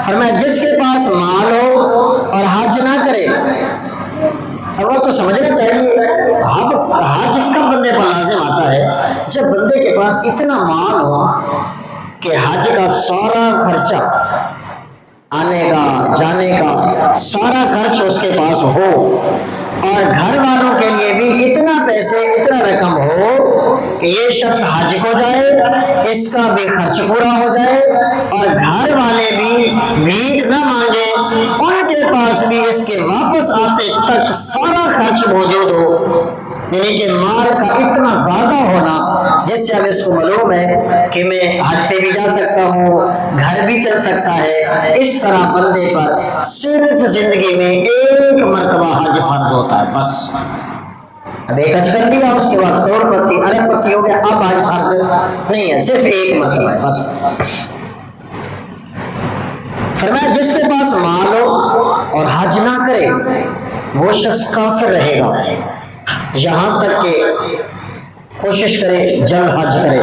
فرمایا جس کے پاس مال ہو اور حج نہ کرے، اب وہ تو سمجھنا چاہیے حج کب بندے پر لازم آتا ہے؟ جب بندے کے پاس اتنا مال ہو کہ حج کا سارا خرچہ، آنے کا جانے کا سارا خرچ اس کے پاس ہو، اور گھر والوں کے لیے بھی اتنا پیسے اتنا رقم ہو کہ یہ شخص حج کو جائے، اس کا بھی خرچ پورا ہو جائے، اور گھر والے بھی بھیک نہ مانگے، ان کے پاس بھی اس کے واپس آتے تک سارا خرچ موجود ہو، یعنی کہ مال کا اتنا زیادہ ہونا جس سے ہمیں اس کو معلوم ہے کہ میں حج پہ بھی جا سکتا ہوں، گھر بھی چل سکتا ہے، اس طرح بندے پر صرف زندگی میں ایک مرتبہ حج فرض ہوتا ہے بس۔ اب ایک حج کر لیا، اس کے بعد کروڑ پتی ارب پتی ہو گیا، اب حج فرض نہیں ہے، صرف ایک مرتبہ ہے بس۔ فرمایا جس کے پاس مال ہو اور حج نہ کرے وہ شخص کافر رہے گا یہاں تک کہ کوشش کرے جلد حج کرے۔